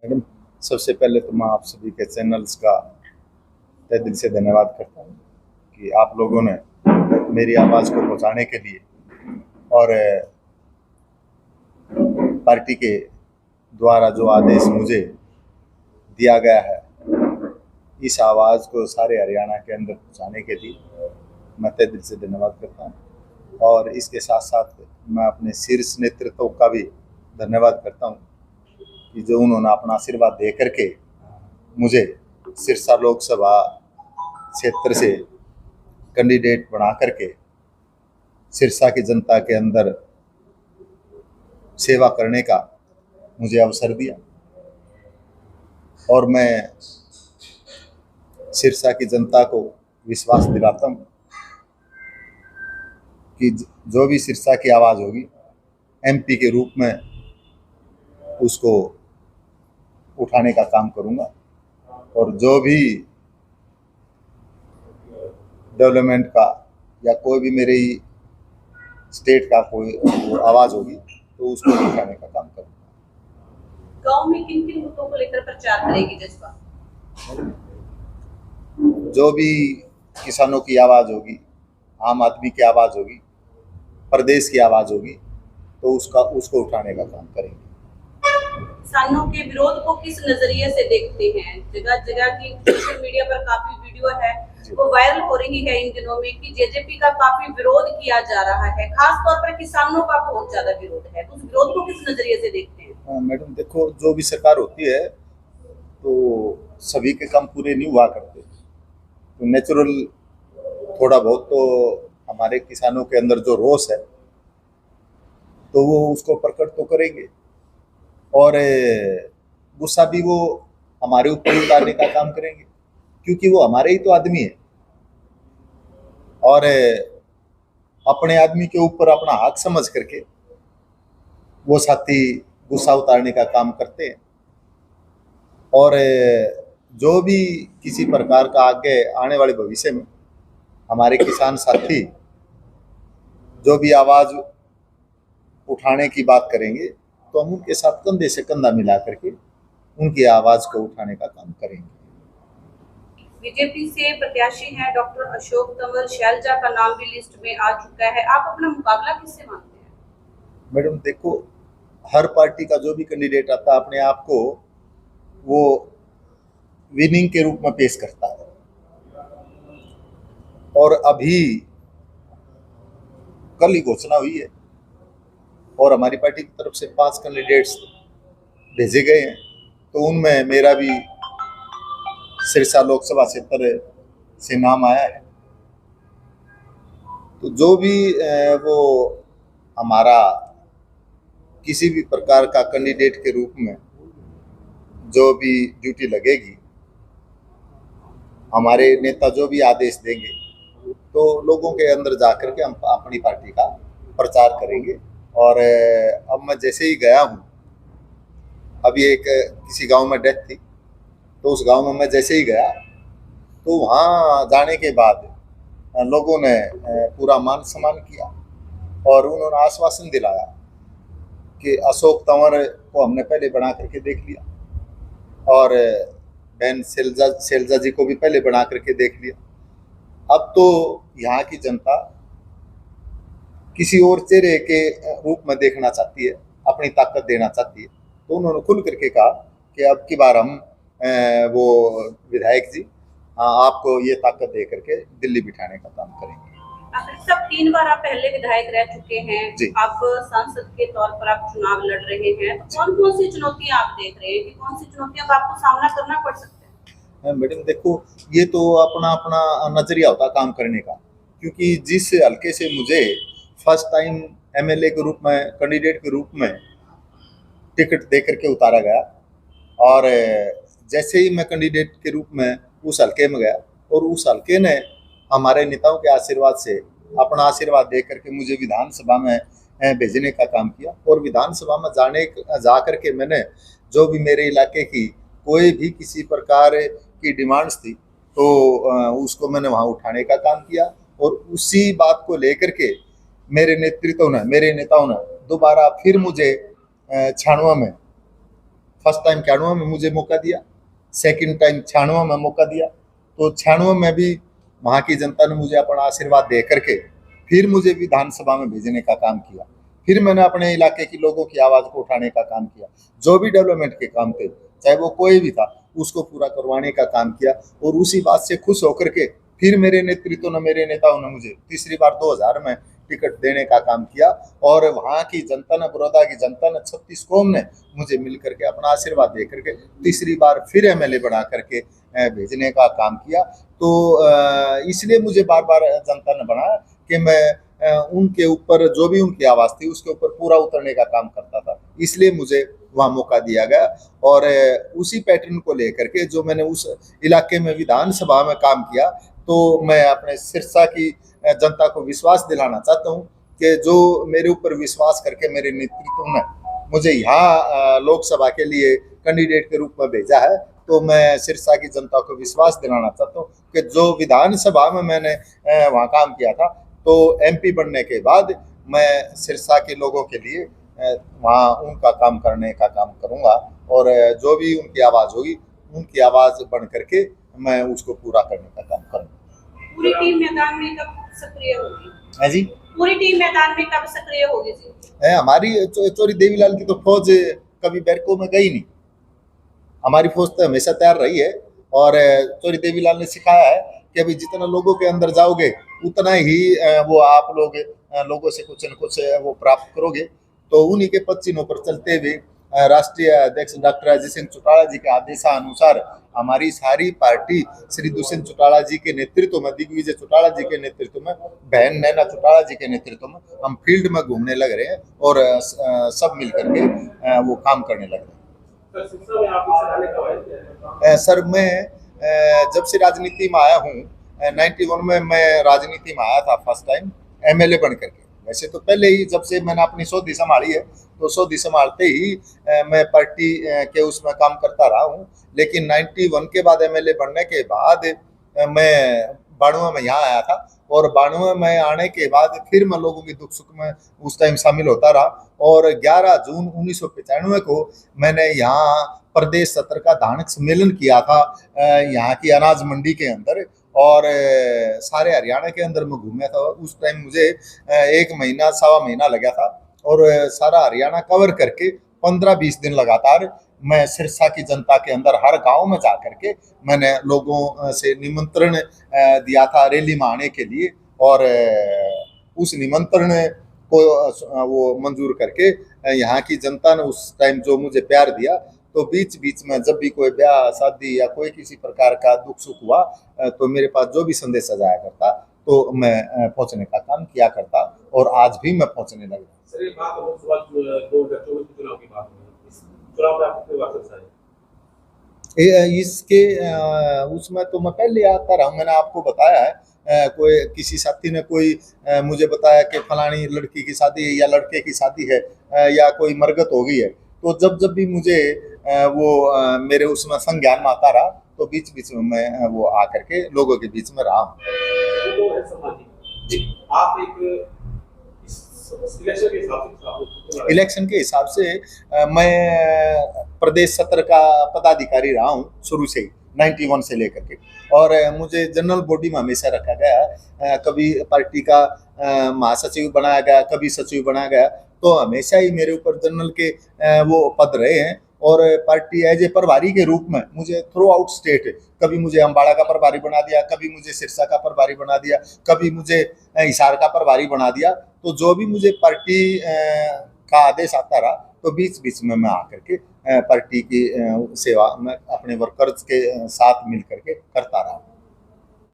Madam, सबसे पहले तो मैं आप सभी के चैनल्स का तहे दिल से धन्यवाद करता हूँ कि आप लोगों ने मेरी आवाज़ को पहुँचाने के लिए और पार्टी के द्वारा जो आदेश मुझे दिया गया है, इस आवाज़ को सारे हरियाणा के अंदर पहुँचाने के लिए मैं तहे दिल से धन्यवाद करता हूँ। और इसके साथ साथ मैं अपने शीर्ष नेतृत्व का भी धन्यवाद करता हूँ कि जो उन्होंने अपना आशीर्वाद दे करके मुझे सिरसा लोकसभा क्षेत्र से कैंडिडेट बना करके सिरसा की जनता के अंदर सेवा करने का मुझे अवसर दिया। और मैं सिरसा की जनता को विश्वास दिलाता हूँ कि जो भी सिरसा की आवाज़ होगी, एमपी के रूप में उसको उठाने का काम करूँगा। और जो भी डेवलपमेंट का या कोई भी मेरी स्टेट का कोई आवाज़ होगी तो उसको उठाने का काम करूँगा। गांव में किन किन मुद्दों को लेकर प्रचार करेगी जसपा? जो भी किसानों की आवाज़ होगी, आम आदमी की आवाज़ होगी, प्रदेश की आवाज़ होगी, तो उसको उठाने का काम करेंगे। किसानों के विरोध को किस नजरिए से देखते हैं? जगह जगह की सोशल मीडिया पर काफी वीडियो है, वो वायरल हो रही है इन दिनों में कि जेजेपी का काफी विरोध किया जा रहा है, खास तौर पर किसानों का बहुत ज्यादा विरोध है, तो उस विरोध को किस नजरिए से देखते हैं? मैडम देखो, जो भी सरकार होती है तो सभी के काम पूरे नहीं हुआ करते, तो नेचुरल थोड़ा बहुत तो हमारे किसानों के अंदर जो रोष है तो वो उसको प्रकट तो करेंगे, और गुस्सा भी वो हमारे ऊपर उतारने का काम करेंगे, क्योंकि वो हमारे ही तो आदमी है। और अपने आदमी के ऊपर अपना हक समझ करके वो साथी गुस्सा उतारने का काम करते हैं। और जो भी किसी प्रकार का आगे आने वाले भविष्य में हमारे किसान साथी जो भी आवाज़ उठाने की बात करेंगे तो हम उनके साथ कंधे से कंधा मिला करके उनकी आवाज़ को उठाने का काम करेंगे। बीजेपी से प्रत्याशी हैं डॉक्टर अशोक तंवर, शैलजा का नाम भी लिस्ट में आ चुका है, आप अपना मुकाबला किससे मानते हैं? मैडम देखो, हर पार्टी का जो भी कैंडिडेट आता है अपने आप को वो विनिंग के रूप में पेश करता है, और अभी कल ही घोषणा हुई है और हमारी पार्टी की तरफ से 5 कैंडिडेट्स भेजे गए हैं, तो उनमें मेरा भी सिरसा लोकसभा क्षेत्र से नाम आया है। तो जो भी वो हमारा किसी भी प्रकार का कैंडिडेट के रूप में जो भी ड्यूटी लगेगी, हमारे नेता जो भी आदेश देंगे तो लोगों के अंदर जा कर के हम अपनी पार्टी का प्रचार करेंगे। और अब मैं जैसे ही गया हूँ, अभी एक किसी गांव में डेथ थी, तो उस गांव में मैं जैसे ही गया तो वहाँ जाने के बाद लोगों ने पूरा मान सम्मान किया और उन्होंने आश्वासन दिलाया कि अशोक तंवर को हमने पहले बना करके देख लिया और बहन शैलजा जी को भी पहले बना करके देख लिया। अब तो यहाँ की जनता किसी और चेहरे के रूप में देखना चाहती है, अपनी ताकत देना चाहती है, तो उन्होंने खुल करके कहा कि अब की बार हम वो विधायक जी आपको ये ताकत दे करके दिल्ली बिठाने का काम करेंगे। सब 3 बार आप पहले विधायक रह चुके हैं, आप सांसद के तौर पर आप चुनाव लड़ रहे हैं, तो कौन कौन सी चुनौतियां आप देख रहे हैं कि कौन सी चुनौतियों का आपको सामना करना पड़ सकता है? मैडम देखो, ये तो अपना अपना नजरिया होता काम करने का, क्योंकि जिस हल्के से मुझे फर्स्ट टाइम एमएलए के रूप में, कैंडिडेट के रूप में टिकट दे करके उतारा गया, और जैसे ही मैं कैंडिडेट के रूप में उस हल्के में गया और उस हल्के ने हमारे नेताओं के आशीर्वाद से अपना आशीर्वाद दे करके मुझे विधानसभा में भेजने का काम किया, और विधानसभा में जा करके मैंने जो भी मेरे इलाके की कोई भी किसी प्रकार की डिमांड्स थी तो उसको मैंने वहाँ उठाने का काम किया, और उसी बात को लेकर के मेरे नेताओं ने दोबारा फिर मुझे 96 में फर्स्ट टाइम 91 में मुझे मौका दिया, सेकंड टाइम 96 में मौका दिया। तो 96 में भी वहाँ की जनता ने मुझे अपना आशीर्वाद दे करके फिर मुझे विधानसभा में भेजने का काम किया। फिर मैंने अपने इलाके के लोगों की आवाज़ को उठाने का काम किया। जो भी डेवलपमेंट के काम थे, चाहे वो कोई भी था, उसको पूरा करवाने का काम किया। और उसी बात से खुश होकर के फिर मेरे नेतृत्व ने, मेरे नेताओं ने मुझे तीसरी बार 2000 में टिकट देने का काम किया। और वहाँ की जनता ने, बड़ौदा की जनता ने, 36 कौम ने मुझे मिल करके अपना आशीर्वाद दे करके तीसरी बार फिर एमएलए बना करके भेजने का काम किया। तो इसलिए मुझे बार बार जनता ने बनाया कि मैं उनके ऊपर जो भी उनकी आवाज़ थी उसके ऊपर पूरा उतरने का काम करता था। इसलिए मुझे वहाँ मौका दिया गया। और उसी पैटर्न को लेकर के जो मैंने उस इलाके में विधानसभा में काम किया, तो मैं अपने सिरसा की जनता को विश्वास दिलाना चाहता हूँ कि जो मेरे ऊपर विश्वास करके मेरे नेतृत्व ने मुझे यहाँ लोकसभा के लिए कैंडिडेट के रूप में भेजा है, तो मैं सिरसा की जनता को विश्वास दिलाना चाहता हूँ कि जो विधानसभा में मैंने वहाँ काम किया था, तो एमपी बनने के बाद मैं सिरसा के लोगों के लिए वहाँ उनका काम करने का काम करूँगा। और जो भी उनकी आवाज़ होगी, उनकी आवाज़ बन करके मैं उसको पूरा करने का काम करूँगा। पूरी टीम मैदान में कब सक्रिय होगी? है जी, पूरी टीम मैदान में कब सक्रिय होगी जी? हमारी चौरी देवीलाल की तो फौज कभी बैरकों में गई नहीं। हमारी फौज तो हमेशा तैयार रही है। और चौरी देवीलाल ने सिखाया है कि अभी जितना लोगों के अंदर जाओगे उतना ही वो आप लोग लोगों से कुछ न कुछ वो प्राप्त करोगे। तो उन्हीं के पद चिन्हों पर चलते हुए राष्ट्रीय अध्यक्ष डॉक्टर अजय सिंह चौटाला जी के आदेशानुसार हमारी सारी पार्टी श्री दुष्यंत चौटाला जी के नेतृत्व में, दिग्विजय चौटाला जी के नेतृत्व में, बहन नैना चौटाला जी के नेतृत्व में हम फील्ड में घूमने लग रहे हैं और सब मिल करके वो काम करने लग रहे हैं। सर मैं जब से राजनीति में आया हूँ, 91 में मैं राजनीति में आया था फर्स्ट टाइम एमएलए बन करके। वैसे तो पहले ही जब से मैंने अपनी सौदी संभाली है, तो सौदी संभालते ही मैं पार्टी के उसमें काम करता रहा हूँ। लेकिन 91 के बाद एमएलए बनने के बाद मैं 92 में यहाँ आया था। और 92 में आने के बाद फिर मैं लोगों के दुख सुख में उस टाइम शामिल होता रहा। और 11 जून 1995 को मैंने यहाँ प्रदेश सत्र का धानक सम्मेलन किया था यहाँ की अनाज मंडी के अंदर। और सारे हरियाणा के अंदर मैं घूमा था। उस टाइम मुझे 1 महीना, सवा महीना लगा था। और सारा हरियाणा कवर करके 15-20 दिन लगातार मैं सिरसा की जनता के अंदर हर गांव में जा करके मैंने लोगों से निमंत्रण दिया था रैली में आने के लिए। और उस निमंत्रण को वो मंजूर करके यहाँ की जनता ने उस टाइम जो मुझे प्यार दिया, तो बीच बीच में जब भी कोई ब्याह शादी या कोई किसी प्रकार का दुख सुख हुआ, तो मेरे पास जो भी संदेश जाया करता, तो मैं पहुंचने का काम किया करता। और आज भी मैं पहुंचने लगा। इसके उसमें तो मैं पहले आता रहा हूँ। मैंने आपको बताया है, कोई किसी साथी ने कोई मुझे बताया कि फलानी लड़की की शादी है या लड़के की शादी है या कोई मरगत हो गई है, तो जब भी मुझे वो मेरे उसमें संज्ञान में आता रहा, तो बीच बीच में मैं वो आकर के लोगों के बीच में रहा हूँ। आप एक इलेक्शन के हिसाब से मैं प्रदेश सत्र का पदाधिकारी रहा हूँ शुरू से ही, 91 से लेकर के। और मुझे जनरल बॉडी में हमेशा रखा गया। कभी पार्टी का महासचिव बनाया गया, कभी सचिव बनाया गया, तो हमेशा ही मेरे ऊपर जनरल के वो पद रहे हैं। और पार्टी एज ए प्रभारी के रूप में मुझे थ्रू आउट स्टेट, कभी मुझे अम्बाड़ा का प्रभारी बना दिया, कभी मुझे सिरसा का प्रभारी बना दिया, कभी मुझे हिसार का प्रभारी बना दिया। तो जो भी मुझे पार्टी का आदेश आता रहा, तो बीच बीच में मैं आकर के पार्टी की सेवा में अपने वर्कर्स के साथ मिल करके करता रहा।